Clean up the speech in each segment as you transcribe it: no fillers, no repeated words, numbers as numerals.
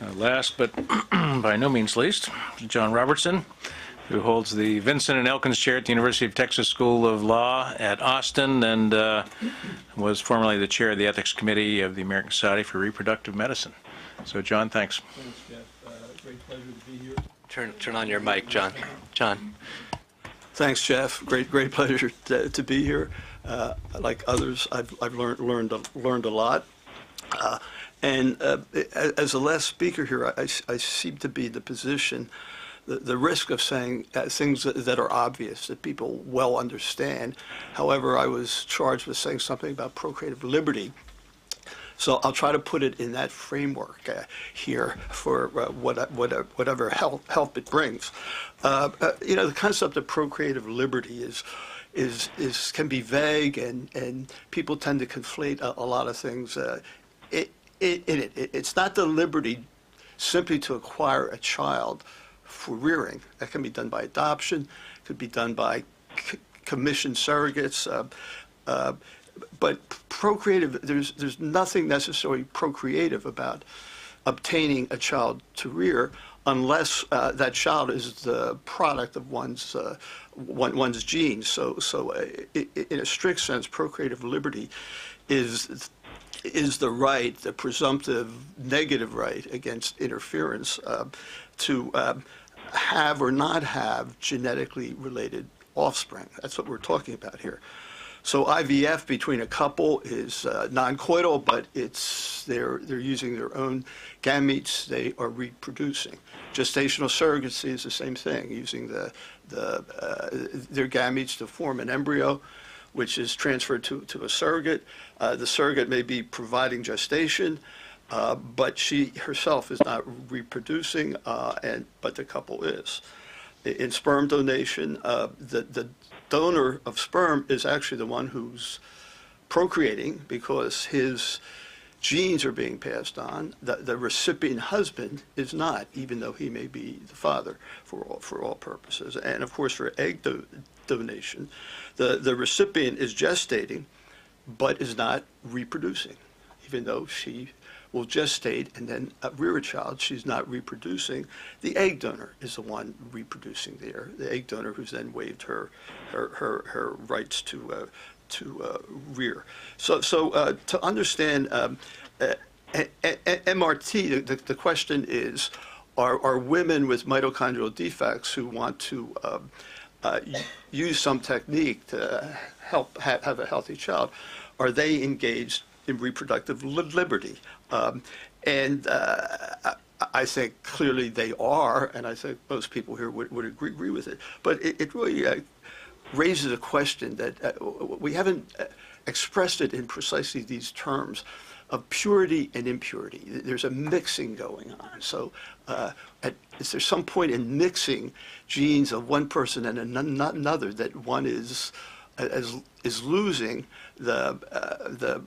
Last but by no means least, John Robertson, who holds the Vincent and Elkins Chair at the University of Texas School of Law at Austin and was formerly the chair of the Ethics Committee of the American Society for Reproductive Medicine. So, John, thanks. Thanks, Jeff. Great pleasure to be here. Turn on your mic, John. John. Thanks, Jeff. Great pleasure to be here. Like others, I've learned a lot. And as the last speaker here, I seem to be in the position, the risk of saying things that are obvious, that people well understand. However, I was charged with saying something about procreative liberty. So I'll try to put it in that framework here for whatever help it brings. The concept of procreative liberty can be vague, and people tend to conflate a lot of things. It's not the liberty simply to acquire a child for rearing. That can be done by adoption, could be done by commissioned surrogates. But procreative, there's nothing necessarily procreative about obtaining a child to rear unless that child is the product of one's genes. So in a strict sense, procreative liberty is the right, the presumptive negative right against interference to have or not have genetically related offspring. That's what we're talking about here. So IVF between a couple is non-coital, but they're using their own gametes. They are reproducing. Gestational surrogacy is the same thing, using their gametes to form an embryo, which is transferred to a surrogate. The surrogate may be providing gestation, but she herself is not reproducing, but the couple is. In sperm donation, the donor of sperm is actually the one who's procreating because his genes are being passed on. The recipient husband is not, even though he may be the father for all purposes. And of course, for egg donation, the recipient is gestating, but is not reproducing, even though she will gestate and then rear a child. She's not reproducing. The egg donor is the one reproducing there. The egg donor who's then waived her rights to rear. So to understand MRT, the question is, are women with mitochondrial defects who want to use some technique to help have a healthy child, are they engaged in reproductive liberty? And I think clearly they are, and I think most people here would agree with it. But it really raises a question that we haven't expressed it in precisely these terms of purity and impurity. There's a mixing going on. So is there some point in mixing genes of one person and another that one is losing the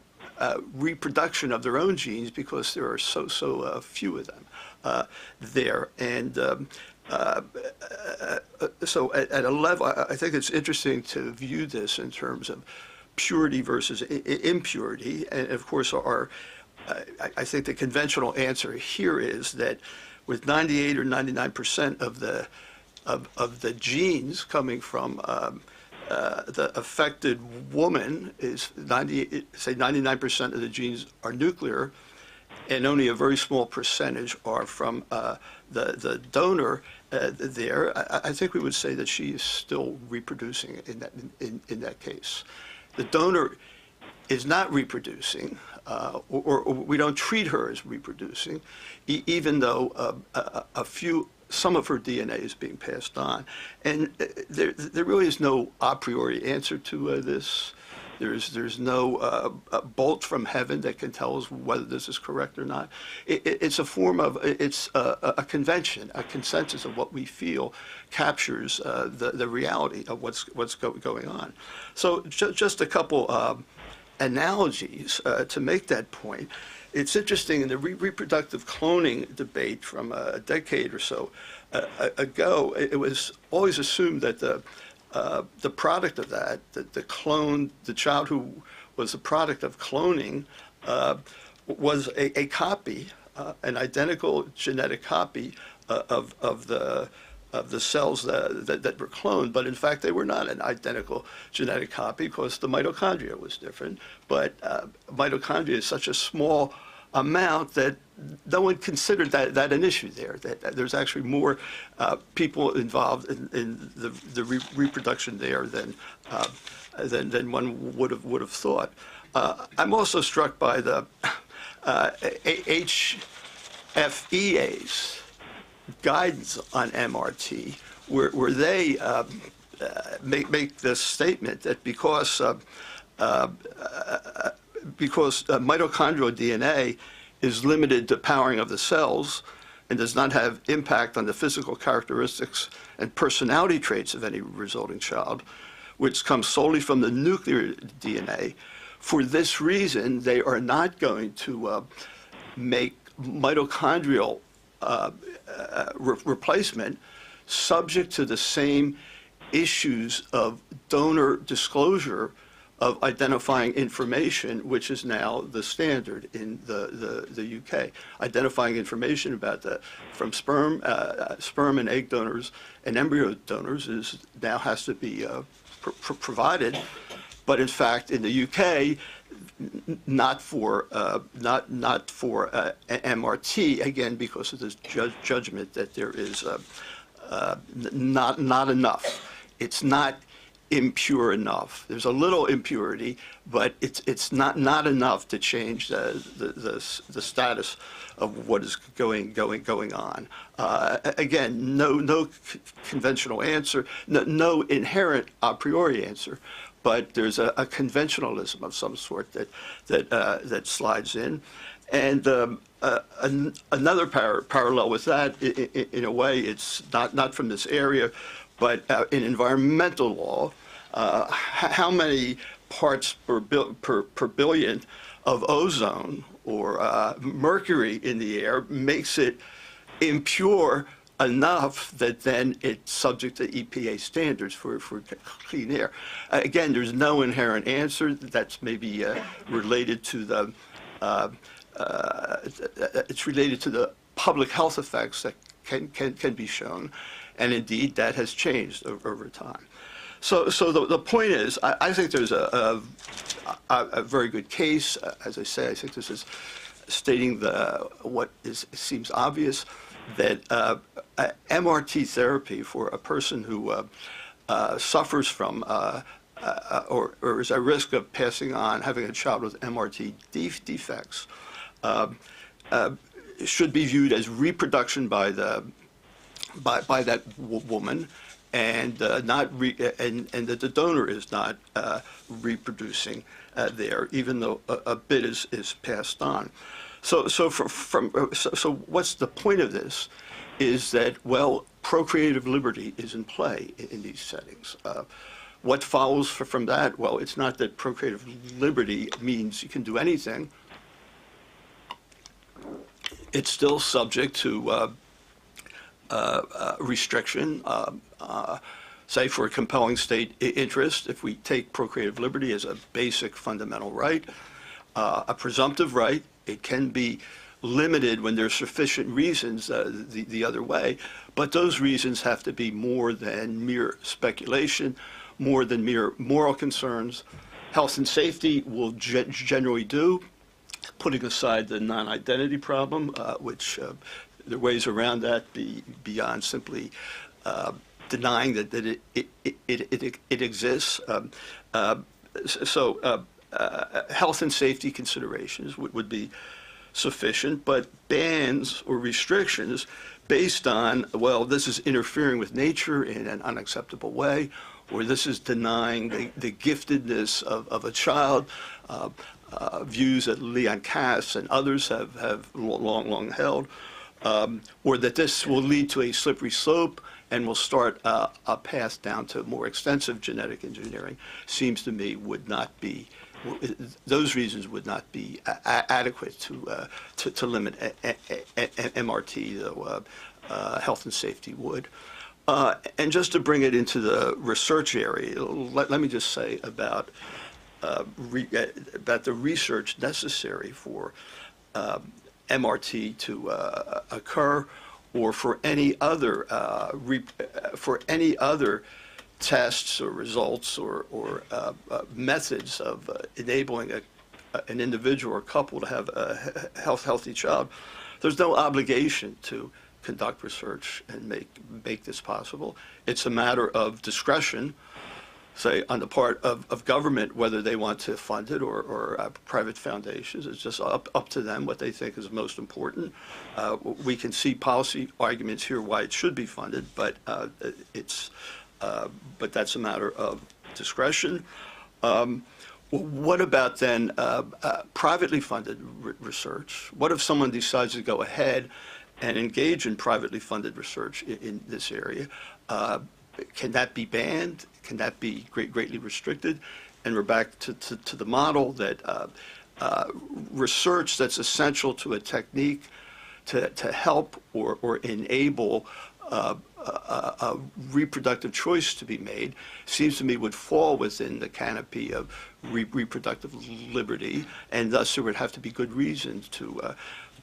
reproduction of their own genes because there are so few of them there. And so at a level, I think it's interesting to view this in terms of purity versus impurity. And of course, I think the conventional answer here is that with 98 or 99% of the genes coming from the affected woman, is 99% of the genes are nuclear, and only a very small percentage are from the donor there. I think we would say that she is still reproducing in that case. The donor is not reproducing, or we don't treat her as reproducing, even though some of her DNA is being passed on. And there really is no a priori answer to this. There's no bolt from heaven that can tell us whether this is correct or not. It's a form of, it's a convention, a consensus of what we feel captures the reality of what's going on. So just a couple analogies to make that point. It's interesting in the reproductive cloning debate from a decade or so ago, it was always assumed that the product of that, the child who was the product of cloning, was a copy an identical genetic copy of the cells that were cloned, but in fact they were not an identical genetic copy because the mitochondria was different. But mitochondria is such a small amount that no one considered that an issue there. That there's actually more people involved in the reproduction there than one would have thought. I'm also struck by the HFEA's guidance on MRT, where they make this statement that because mitochondrial DNA is limited to powering of the cells and does not have impact on the physical characteristics and personality traits of any resulting child, which comes solely from the nuclear DNA. For this reason, they are not going to make mitochondrial replacement subject to the same issues of donor disclosure of identifying information, which is now the standard in the UK. Identifying information about from sperm and egg donors and embryo donors now has to be provided, but in fact in the UK, not for MRT, again because of this judgment that there is not enough. It's not impure enough. There's a little impurity, but it's not enough to change the status of what is going on. Again, no conventional answer, no inherent a priori answer, but there's a conventionalism of some sort that slides in, and another parallel with that, in a way, it's not from this area, but in environmental law. How many parts per billion of ozone or mercury in the air makes it impure enough that then it's subject to EPA standards for clean air? Again, there's no inherent answer. That's maybe related to the it's related to the public health effects that can be shown, and indeed that has changed over time. So the point is, I think there's a very good case. As I say, I think this is stating what seems obvious, that MRT therapy for a person who suffers from or is at risk of passing on, having a child with MRT defects, should be viewed as reproduction by that woman, and and that the donor is not reproducing there, even though a bit is passed on. So what's the point of this? Is that, well, procreative liberty is in play in these settings. What follows from that? Well, it's not that procreative liberty means you can do anything. It's still subject to restriction, say for a compelling state interest. If we take procreative liberty as a basic fundamental right, a presumptive right, it can be limited when there's sufficient reasons the other way, but those reasons have to be more than mere speculation, more than mere moral concerns. Health and safety will generally do, putting aside the non-identity problem, which there are ways around that beyond simply denying that it exists. Health and safety considerations would be sufficient, but bans or restrictions based on, well, this is interfering with nature in an unacceptable way, or this is denying the giftedness of a child, views that Leon Kass and others have long held, or that this will lead to a slippery slope and will start a path down to more extensive genetic engineering, seems to me would not be, those reasons would not be adequate to limit MRT, though health and safety would. And just to bring it into the research area, let me just say about the research necessary for MRT to occur, or for any other tests or results or methods of enabling an individual or couple to have a healthy child. There's no obligation to conduct research and make this possible. It's a matter of discretion, say, on the part of government, whether they want to fund it or private foundations. It's just up to them what they think is most important. We can see policy arguments here why it should be funded, but but that's a matter of discretion. What about then privately funded research? What if someone decides to go ahead and engage in privately funded research in this area? Can that be banned? Can that be greatly restricted? And we're back to the model that research that's essential to a technique to help or enable a reproductive choice to be made seems to me would fall within the canopy of reproductive liberty, and thus there would have to be good reasons to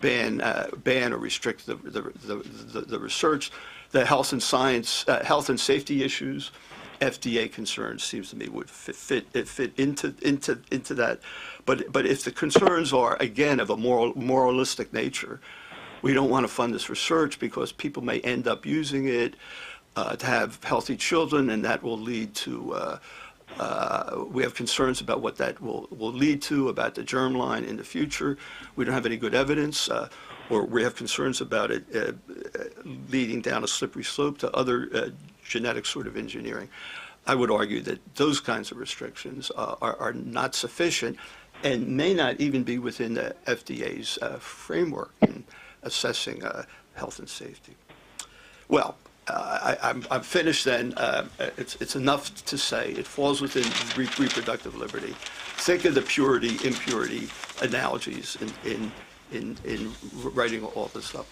ban or restrict the research. The health and safety issues, FDA concerns seems to me would fit into that. But if the concerns are again of a moralistic nature, we don't want to fund this research because people may end up using it to have healthy children, and that will lead to, we have concerns about what that will lead to, about the germline in the future. We don't have any good evidence, or we have concerns about it leading down a slippery slope to other genetic sort of engineering. I would argue that those kinds of restrictions are not sufficient and may not even be within the FDA's framework in assessing health and safety. Well, I'm finished then. It's enough to say it falls within reproductive liberty. Think of the purity, impurity analogies in writing all this up.